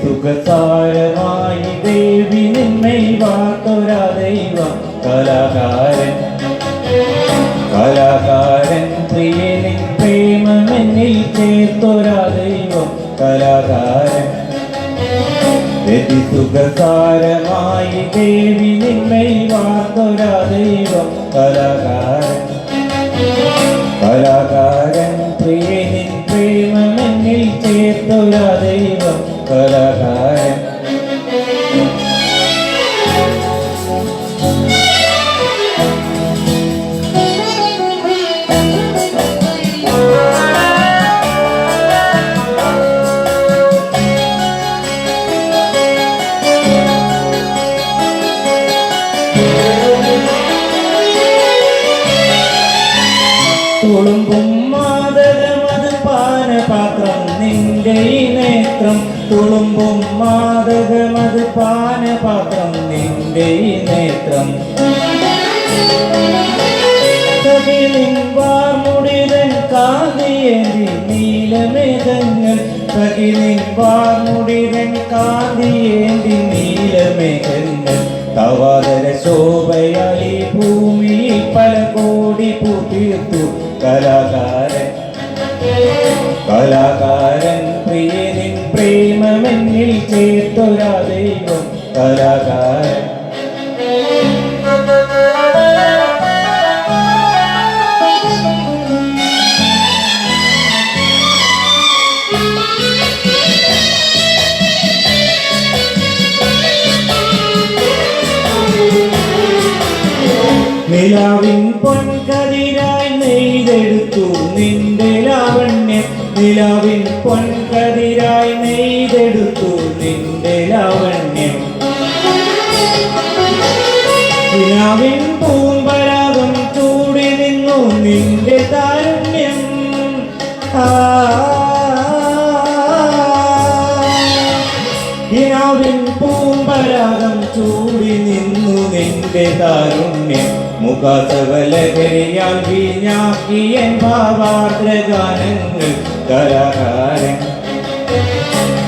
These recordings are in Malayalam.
സുഖസാരമായി ദേവി നിന്നെ വാർത്തൊരാ ദൈവം കലാകാരൻ കലാകാരൻ പ്രിയനിൻ പ്രേമമെന്നിൽ ചേർത്തൊരാ ദൈവം കലാകാരൻ സുഖസാരമായി ദേവി നിന്നെ വാർത്തൊരാ ദൈവം കലാകാരൻ കലാകാരൻ പ്രിയനിൻ പ്രേമമെന്നിൽ ചേർത്തൊരാ ദൈവം കലാകാരൻ തുളുമ്പും മാതകമത് പാനപാത്രം നിന്റെ നേത്രം തുളുമ്പും മാതകമത് പാനപാത്രം നിന്റെ നേത്രം സഖിനിൻ വാർമുടിതൻ കാന്തിയേന്തി നീലമേഘങ്ങൾ സഖിനിൻ വാർമുടിതൻ കാന്തിയേന്തി നീലമേഘങ്ങൾ തവാതര ശോഭയായി ഭൂമിയിൽ പല കോടി പൂത്തീർത്തു കലാകാരൻ കലാകാരൻ പ്രിയനിൻ പ്രേമമെന്നിൽ ചേർത്തൊരാ ദൈവം കലാകാരൻ നിലാവിൻ പൊൻകതിരായി നെയ്തെടുത്തു നിന്റെ ലാവണ്യം നിലാവിൻ പൊൻകതിരായി നെയ്തെടുത്തു നിന്റെ ലാവണ്യം നിലാവിൻ പൂമ്പരാഗം ചൂടി നിന്നു നിന്റെ താരുണ്യം നിലാവിൻ പൂമ്പരാഗം ചൂടി നിന്നു നിന്റെ താരുണ്യം മുഖസവലകരിയാൽ വീഞ്ഞാക്കിയൻ ഭാവാർദ്രഗാനങ്ങൾ കലാകാരൻ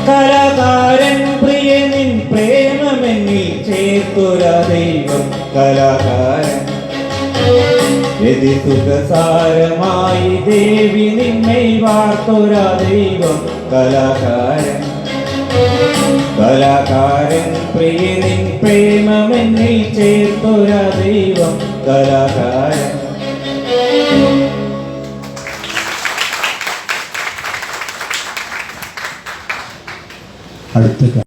കലാകാരൻ പ്രിയനിൻ പ്രേമമെന്നിൽ ചേർത്തൊരാ ദൈവം കലാകാരൻ സുഖസാരമായി ദേവി നിന്നെ വാർത്തൊരാ ദൈവം കലാകാരൻ കലാകാരൻ പ്രിയനിൻ പ്രേമമെന്നിൽ ചേർത്തൊരാ ദൈവം കലാകാരൻ. അടുത്ത